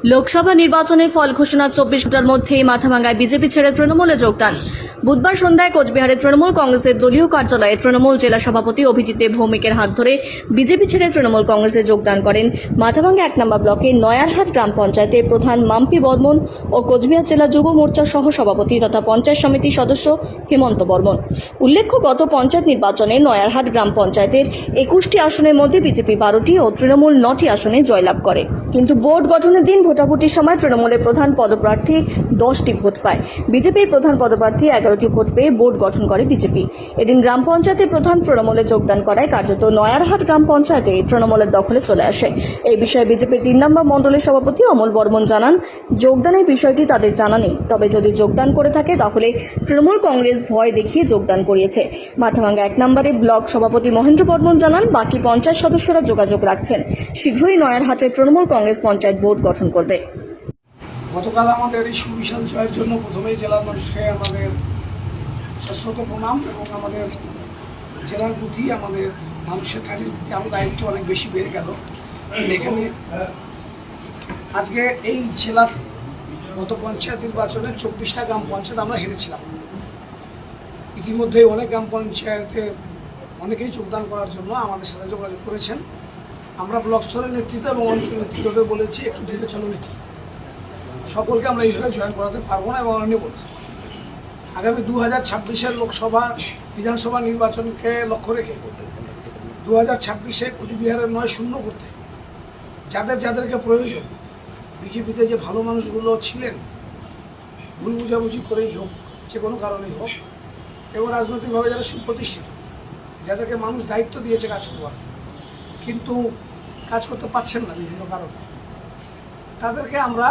লোকসভা নির্বাচনে ফল ঘোষণার 24 ঘন্টার মধ্যেই মাথাভাঙ্গায় বিজেপি ছেড়ে তৃণমূলে যোগদান। বুধবার সন্ধ্যায় কোচবিহারে তৃণমূল কংগ্রেসের দলীয় কার্যালয়ে তৃণমূল জেলা সভাপতি অভিজিৎ দেব ভৌমিকের হাত ধরে বিজেপি ছেড়ে তৃণমূল কংগ্রেসে যোগদান করেন মাথাভাঙ্গা 1 নম্বর ব্লকের নয়ারহাট গ্রাম পঞ্চায়েতের প্রধান মাম্পি বর্মন ও কোচবিহার জেলা যুব মোর্চার সহ সভাপতি তথা পঞ্চায়েত সমিতির সদস্য হেমন্ত বর্মন। উল্লেখ্য, গত পঞ্চায়েত নির্বাচনে নয়ারহাট গ্রাম পঞ্চায়েতের 21টি আসনের মধ্যে বিজেপি 12টি ও তৃণমূল 9টি আসনে জয়লাভ করে, কিন্তু বোর্ড গঠনের দিন ভোটাভুটির সময় তৃণমূলের প্রধান পদপ্রার্থী 10টি ভোট পায়। বিজেপির প্রধান পদপ্রার্থী 11টি ভোট পেয়ে বোর্ড গঠন করে বিজেপি। এদিন গ্রাম পঞ্চায়েতের প্রধান তৃণমূলে যোগদান করায় কার্যত নয়ারহাট গ্রাম পঞ্চায়েতে তৃণমূলের দখলে চলে আসে। এই বিষয়ে বিজেপির 3 নম্বর মণ্ডলের সভাপতি অমল বর্মন জানান, যোগদানের বিষয়টি তাদের জানা নেই, তবে যদি যোগদান করে থাকে তাহলে তৃণমূল কংগ্রেস ভয় দেখিয়ে যোগদান করিয়েছে। মাথাভাঙ্গা 1 নম্বরের ব্লক সভাপতি মহেন্দ্র বর্মন জানান, বাকি পঞ্চায়েত সদস্যরা যোগাযোগ রাখছেন, শীঘ্রই নয়ারহাটে তৃণমূল কংগ্রেস পঞ্চায়েত বোর্ড গঠন করবে। গতকাল আমাদের এই সুবিশাল জয়ের জন্য প্রথমেই জেলার মানুষকে আমাদের সশ্রত প্রণাম এবং আমাদের জেলার প্রতি আমাদের মানুষের কাজের প্রতি আমার দায়িত্ব অনেক বেশি বেড়ে গেল। এখানে আজকে এই জেলাতে গত পঞ্চায়েত নির্বাচনে 24টা গ্রাম পঞ্চায়েত আমরা হেরেছিলাম। ইতিমধ্যে অনেক গ্রাম পঞ্চায়েতে অনেকেই যোগদান করার জন্য আমাদের সাথে যোগাযোগ করেছেন। আমরা ব্লক স্তরের নেতৃত্ব এবং অঞ্চল নেতৃত্বকে বলেছি একটু ধীরে চলো নীতি, সকলকে আমরা এইভাবে জয়েন করাতে পারবো না এবং আমরা নেব না। আগামী 2026-এর লোকসভা বিধানসভা নির্বাচনকে লক্ষ্য রেখে 2026-এ কোচবিহারের 9-0 করতে যাদেরকে প্রয়োজন, বিজেপিতে যে ভালো মানুষগুলো ছিলেন, ভুল বুঝাবুঝি করেই হোক, যে কোনো কারণেই হোক, এবং রাজনৈতিকভাবে যারা সুপ্রতিষ্ঠিত, যাদেরকে মানুষ দায়িত্ব দিয়েছে কাজ করবার কিন্তু কাজ করতে পারছেন না বিভিন্ন কারণে, তাদেরকে আমরা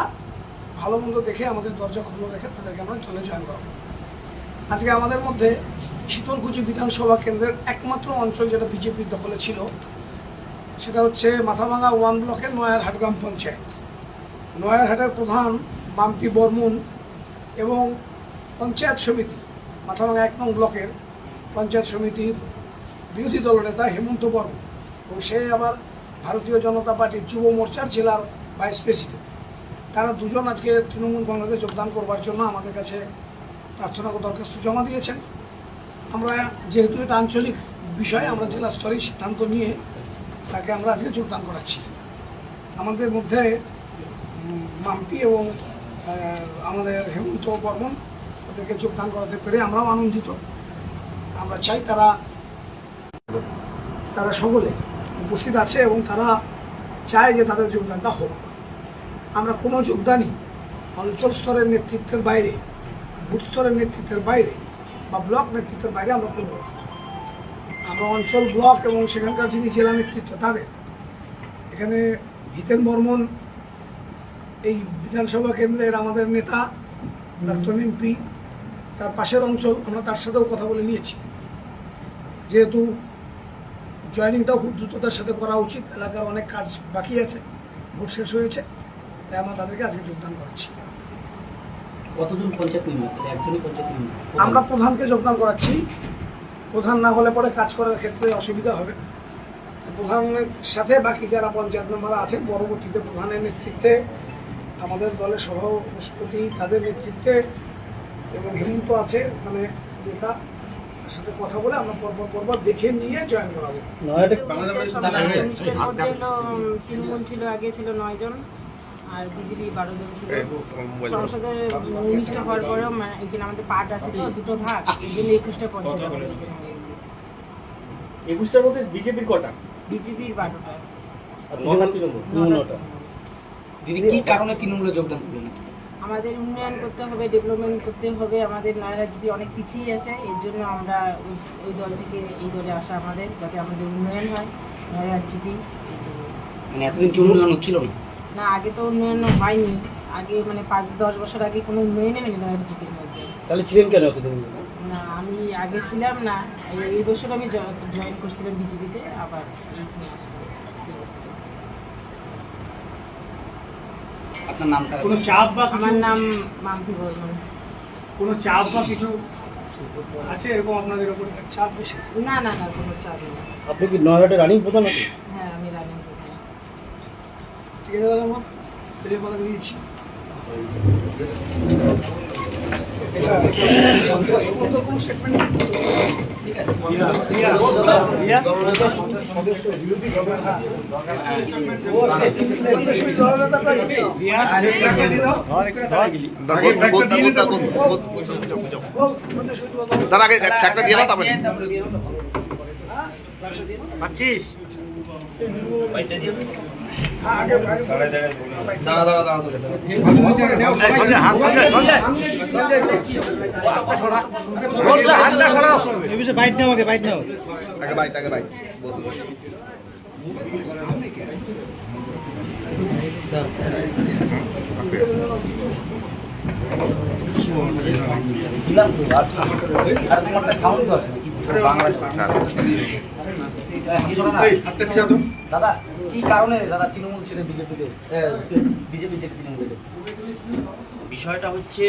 ভালো মন্দ দেখে আমাদের দরজা খুলে রেখে তাদেরকে আমরা দলে জয়েন করাবো। আজকে আমাদের মধ্যে শীতলকুচি বিধানসভা কেন্দ্রের একমাত্র অঞ্চল যেটা বিজেপির দখলে ছিল, সেটা হচ্ছে মাথাভাঙ্গা 1 ব্লকের নয়ারহাট গ্রাম পঞ্চায়েত। নয়ারহাটের প্রধান মাম্পি বর্মন এবং পঞ্চায়েত সমিতি মাথাভাঙ্গা 1 নং ব্লকের পঞ্চায়েত সমিতির বিরোধী দলনেতা হেমন্ত বর্মন, এবং সে আবার ভারতীয় জনতা পার্টির যুব মোর্চার জেলার ভাইস প্রেসিডেন্ট। তারা দুজন আজকে তৃণমূল কংগ্রেসে যোগদান করবার জন্য আমাদের কাছে প্রার্থনা দরখাস্ত জমা দিয়েছেন। আমরা যেহেতু এটা আঞ্চলিক বিষয়, আমরা জেলা স্তরেই সিদ্ধান্ত নিয়ে তাকে আমরা আজকে যোগদান করাচ্ছি। আমাদের মধ্যে মাম্পি এবং আমাদের হেমন্ত বর্মন তাদেরকে যোগদান করাতে পেরে আমরাও আনন্দিত। আমরা চাই তারা সকলে উপস্থিত আছে এবং তারা চায় যে তাদের যোগদানটা হোক। আমরা কোনো যোগদানই অঞ্চল স্তরের নেতৃত্বের বাইরে, বুথ স্তরের নেতৃত্বের বাইরে বা ব্লক নেতৃত্বের বাইরে আমরা করব না। আমরা অঞ্চল, ব্লক এবং সেখানকার যিনি জেলা নেতৃত্ব তাদের, এখানে হিতেন বর্মন এই বিধানসভা কেন্দ্রের আমাদের নেতা, প্রাক্তন এমপি, তার পাশের অঞ্চল, আমরা তার সাথেও কথা বলে নিয়েছি। যেহেতু জয়েনিংটাও খুব দ্রুততার সাথে করা উচিত, এলাকার অনেক কাজ বাকি আছে, ভোট শেষ হয়েছে, তাই আমরা তাদেরকে আজকে যোগদান করাচ্ছি। কতজন পঞ্চায়েত মেম্বার? একজনই পঞ্চায়েত মেম্বার? আমরা প্রধানকে যোগদান করাচ্ছি। প্রধান না হলে পরে কাজ করার ক্ষেত্রে অসুবিধা হবে। প্রধানের সাথে বাকি যারা পঞ্চায়েত মেম্বার আছেন, পরবর্তীতে প্রধানের নেতৃত্বে আমাদের দলের সভাপতি, তাদের নেতৃত্বে, এবং হেমন্ত আছে ওখানে নেতা, তার সাথে কথা বলে আমরা পরপর দেখে নিয়ে জয়েন করাবো। তৃণমূল ছিল, আগে ছিল 9 জন আর বিজেপি 12 জন ছিল। সংসদের 19টা হওয়ার পরেও এখানে আমাদের পার্ট আছে তো দুটো ভাগ, এই জন্য 21টা পঞ্চায়েত হয়ে গেছে। 21টার মধ্যে বিজেপির কটা? বিজেপির 12টা। দিদি, কি কারণে তৃণমূলে যোগদান করলেন? আমাদের উন্নয়ন করতে হবে, ডেভেলপমেন্ট করতে হবে। আমাদের নয়ারহাট জিপি অনেক পিছিয়ে আছে, এর জন্য আমরা ওই দল থেকে এই দলে আসা, আমাদের যাতে আমাদের উন্নয়ন হয় নয়ারহাট জিপি। এই জন্য। মানে এতদিন কি উন্নয়ন হচ্ছিল না? না, আগে তো উন্নয়ন হয়নি। আগে মানে 5-10 বছর আগে কোনো উন্নয়নই হয়নি নয়ারহাট জিপির মধ্যে। তাহলে ছিলেন কেন এতদিন? না, আমি আগে ছিলাম না, এই বছর আমি জয়েন করছিলাম বিজেপিতে, আবার এইখানে আসলাম। আপনার নামটা? কোনো চাপ বা আমার নাম মাম্পি বর্মন। কোনো চাপ বা কিছু আছে এরকম আপনাদের উপর? চাপ বেশি না না না, কোনো চাপ নেই। আপনি কি নয়ারহাটে রানিং প্রধান আছেন? হ্যাঁ, আমি রানিং করছি। ঠিক আছে দাদা। রেলপালাকে দিয়েছি। কোনো স্টেটমেন্ট ঠিক আছে তার আগে একটা দিয়ে দাও তারপরে পাচ্ছিস বাইট নাও আগে বাইট নাও আগে বাইট দিলাম তো আর তোমারটা সাউন্ড তো আছে নাকি বাংলা দাদা কি কারণে দাদা তৃণমূল ছেড়ে বিজেপিতে বিজেপি ছেড়ে তৃণমূলে? বিষয়টা হচ্ছে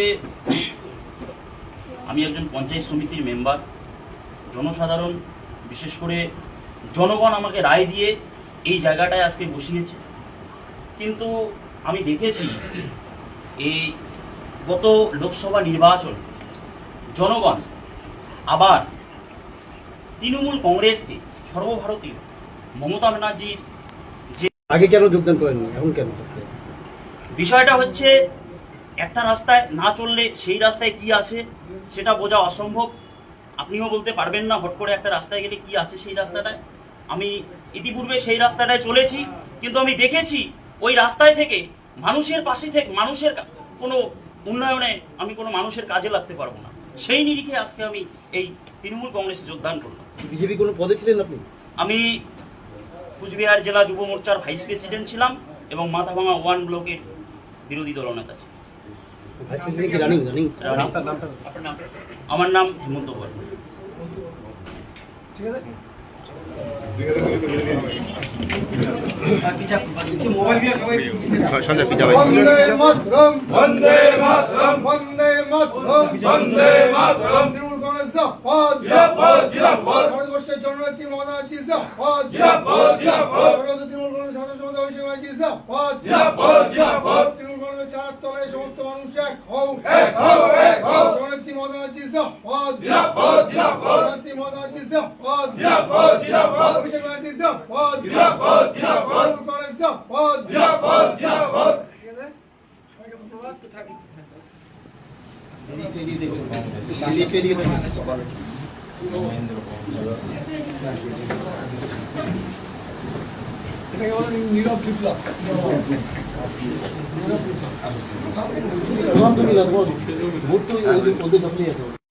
আমি একজন পঞ্চায়েত সমিতির মেম্বার। জনসাধারণ বিশেষ করে জনগণ আমাকে রায় দিয়ে এই জায়গাটায় আজকে বসিয়েছে, কিন্তু আমি দেখেছি এই গত লোকসভা নির্বাচন জনগণ আবার তৃণমূল কংগ্রেসকে সর্বভারতীয় মমতা ব্যানার্জির যে আগে কেন যোগদান করেননি এখন কেন? বিষয়টা হচ্ছে একটা রাস্তায় না চললে সেই রাস্তায় কি আছে সেটা বোঝা অসম্ভব। আপনিও বলতে পারবেন না হট করে একটা রাস্তায় গেলে কি আছে সেই রাস্তাটায়। আমি ইতিপূর্বে সেই রাস্তাটায় চলেছি, কিন্তু আমি দেখেছি ওই রাস্তায় থেকে মানুষের পাশে থেকে মানুষের কোনো উন্নয়নে আমি কোনো মানুষের কাজে লাগতে পারবো না। সেই নিরিখে আজকে আমি এই তৃণমূল কংগ্রেসে যোগদান করলাম। বিজেপি কোনো পদে ছিলেন আপনি? আমি কুচবিহার জেলা যুব মোর্চার ভাইস প্রেসিডেন্ট ছিলাম এবং মাথাভাঙা 1 ব্লকের বিরোধী দলনেতা ছিলাম। আমার নাম হেমন্ত বর্মা। ঠিক আছে। সঞ্জয় পিজা ভাই বন্দে মাতরম বন্দে মাতরম বন্দে মাতরম বন্দে মাতরম তৃণমূল কংগ্রেস জিন্দাবাদ জিন্দাবাদ জিন্দাবাদ ভারতবর্ষের জননেত্রী মমতা ব্যানার্জি জিন্দাবাদ জিন্দাবাদ জিন্দাবাদ তৃণমূল কংগ্রেস সাধারণ সম্পাদক অভিষেক ব্যানার্জি জিন্দাবাদ জিন্দাবাদ জিন্দাবাদ তৃণমূল কংগ্রেসের চারার তলায় সমস্ত মানুষ এক হও এক হও এক হও জননেত্রী মমতা ব্যানার্জি জিন্দাবাদ জিন্দাবাদ জিন্দাবাদ জননেত্রী মমতা ব্যানার্জি জিন্দাবাদ জিন্দাবাদ জিন্দাবাদ অভিষেক ব্যানার্জি জিন্দাবাদ জিন্দাবাদ জিন্দাবাদ তৃণমূল কংগ্রেস জিন্দাবাদ জিন্দাবাদ জিন্দাবাদ ঠিক আছে, সবাইকে ধন্যবাদ। তো থাকি। এটাকে বলে নীরব বিপ্লব। ভোট তো ওদের দখলেই আছে।